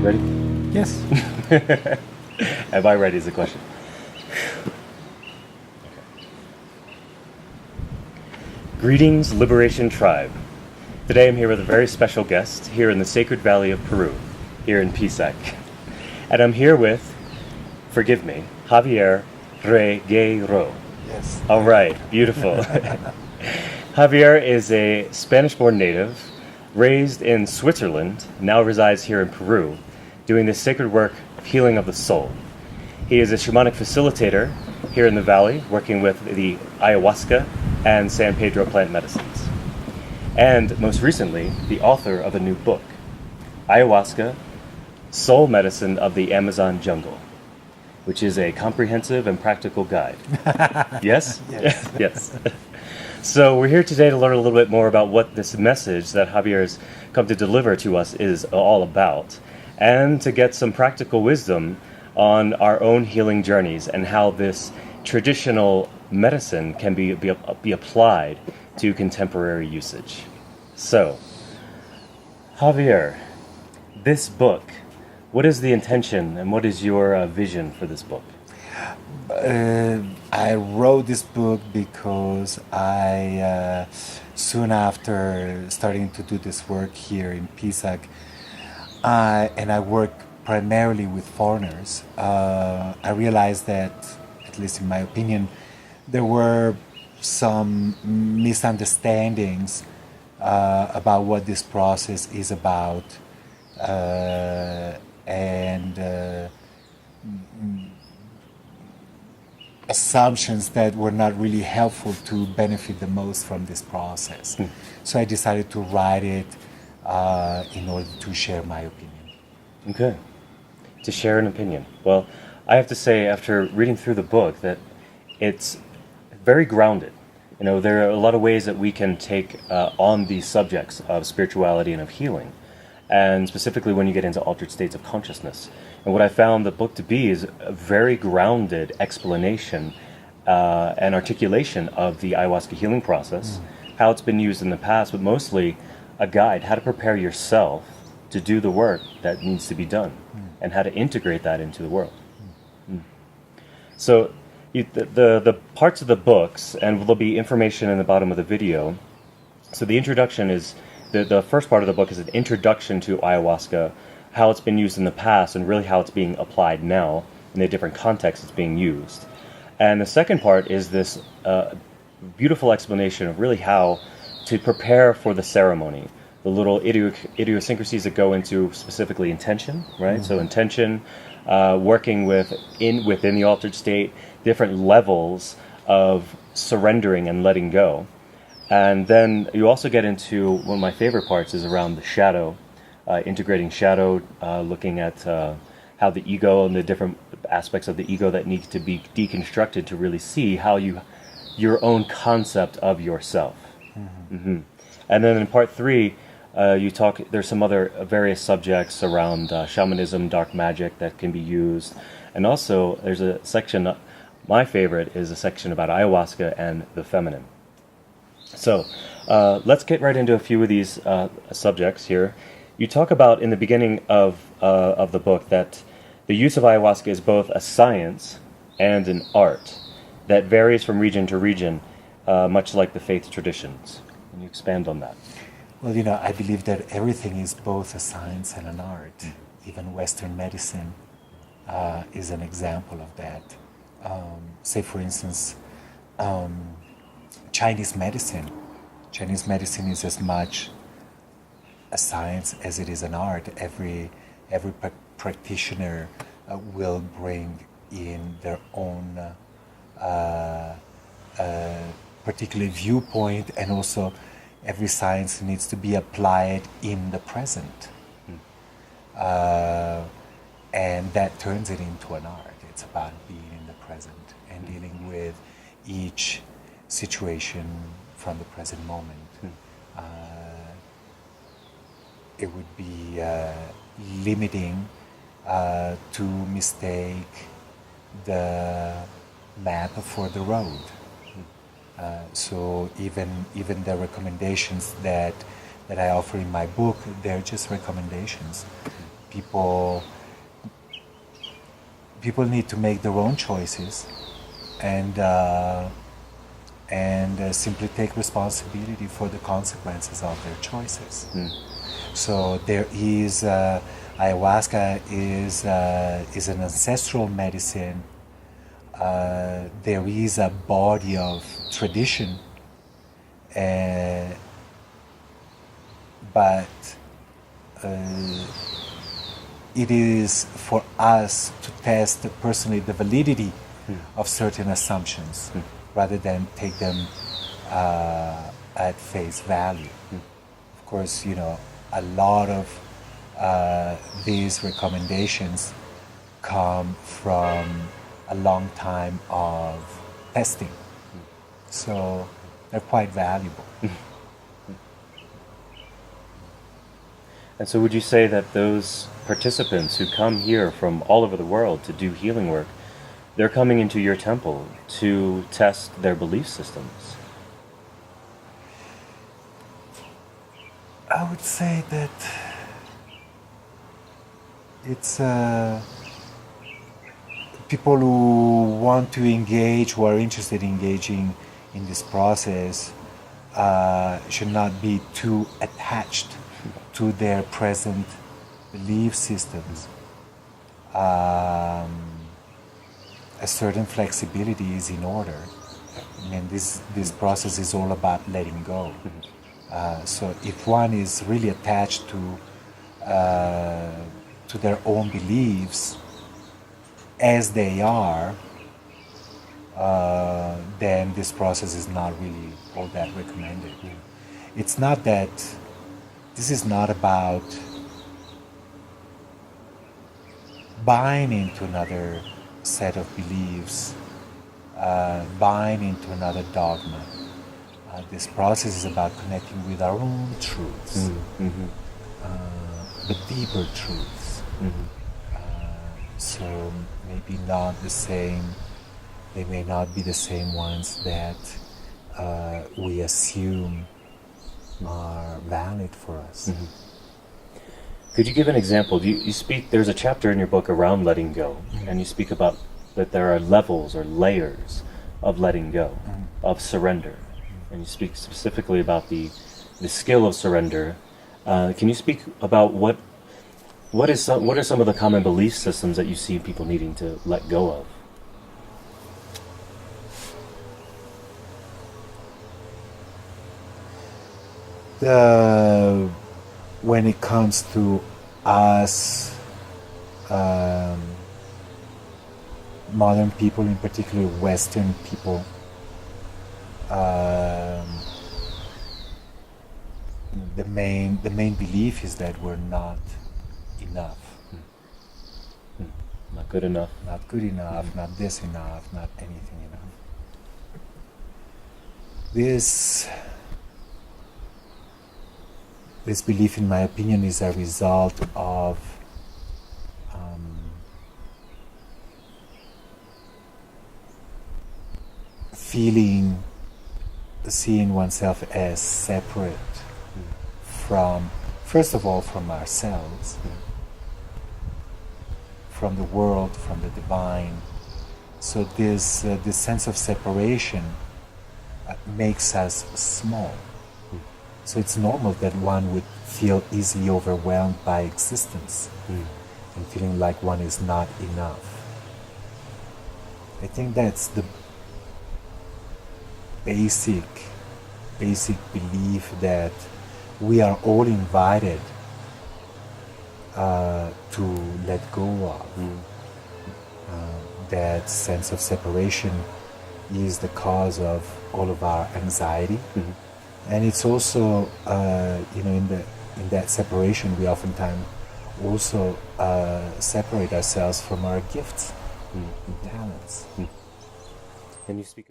Ready? Yes. Am I ready is the question. Greetings, Liberation Tribe. Today I'm here with a very special guest here in the Sacred Valley of Peru, here in Pisac. And I'm here with, forgive me, Javier Regueiro. Yes. All right, beautiful. Javier is a Spanish-born native, raised in Switzerland, now resides here in Peru, doing the sacred work of healing of the soul. He is a shamanic facilitator here in the valley, working with the Ayahuasca and San Pedro plant medicines. And most recently, the author of a new book, Ayahuasca, Soul Medicine of the Amazon Jungle, which is a comprehensive and practical guide. Yes? Yes. Yes. So we're here today to learn a little bit more about what this message that Javier has come to deliver to us is all about, and to get some practical wisdom on our own healing journeys and how this traditional medicine can be applied to contemporary usage. So, Javier, this book, what is the intention and what is your vision for this book? I wrote this book because I, soon after starting to do this work here in Pisac, and I work primarily with foreigners, I realized that, at least in my opinion, there were some misunderstandings about what this process is about, and assumptions that were not really helpful to benefit the most from this process. So I decided to write it in order to share my opinion. Okay. To share an opinion. Well, I have to say, after reading through the book, that it's very grounded. You know, there are a lot of ways that we can take on these subjects of spirituality and of healing, and specifically when you get into altered states of consciousness. And what I found the book to be is a very grounded explanation and articulation of the ayahuasca healing process, how it's been used in the past, but mostly a guide, how to prepare yourself to do the work that needs to be done, and how to integrate that into the world. So the parts of the books, and there'll be information in the bottom of the video. So the introduction is, the first part of the book is an introduction to ayahuasca, how it's been used in the past, and really how it's being applied now in the different contexts it's being used. And the second part is this beautiful explanation of really how to prepare for the ceremony, the little idiosyncrasies that go into specifically intention, right? So intention, working within the altered state, different levels of surrendering and letting go. And then you also get into one of my favorite parts is around the shadow, integrating shadow, looking at how the ego and the different aspects of the ego that need to be deconstructed to really see how your own concept of yourself. And then in part 3, there's some other various subjects around shamanism, dark magic that can be used. And also there's a section, my favorite is a section about ayahuasca and the feminine. So let's get right into a few of these subjects here. You talk about in the beginning of the book that the use of ayahuasca is both a science and an art that varies from region to region, much like the faith traditions. Can you expand on that? Well, I believe that everything is both a science and an art. Even Western medicine is an example of that. Say, for instance, Chinese medicine. Chinese medicine is as much a science as it is an art. Every practitioner will bring in their own particular viewpoint, and also every science needs to be applied in the present. And that turns it into an art. It's about being in the present and dealing with each situation from the present moment. It would be limiting to mistake the map for the road. So even the recommendations that I offer in my book, they're just recommendations. people need to make their own choices and simply take responsibility for the consequences of their choices. So there is ayahuasca is an ancestral medicine. There is a body of tradition, but it is for us to test personally the validity of certain assumptions rather than take them at face value. Of course, a lot of these recommendations come from a long time of testing, so they're quite valuable. And so would you say that those participants who come here from all over the world to do healing work, they're coming into your temple to test their belief systems? I would say that it's people who want to engage, who are interested in engaging in this process, should not be too attached to their present belief systems. A certain flexibility is in order. I mean, this process is all about letting go. So if one is really attached to their own beliefs as they are, then this process is not really all that recommended. It's not that this is not about buying into another set of beliefs, buying into another dogma. This process is about connecting with our own truths, the deeper truths. So maybe not the same, they may not be the same ones that we assume are valid for us. Could you give an example? You speak, there's a chapter in your book around letting go, and you speak about that there are levels or layers of letting go, of surrender. And you speak specifically about the skill of surrender. Can you speak about what are some of the common belief systems that you see people needing to let go of? When it comes to us, modern people, in particular Western people, the main belief is that we're not enough. Not good enough. Not good enough, not this enough, not anything enough. This belief, in my opinion, is a result of seeing oneself as separate from, first of all, from ourselves, from the world, from the divine. So this sense of separation makes us small. So it's normal that one would feel easily overwhelmed by existence and feeling like one is not enough. I think that's the basic belief that we are all invited to let go of. That sense of separation is the cause of all of our anxiety. And it's also, in that separation, we oftentimes also separate ourselves from our gifts and talents. And you speak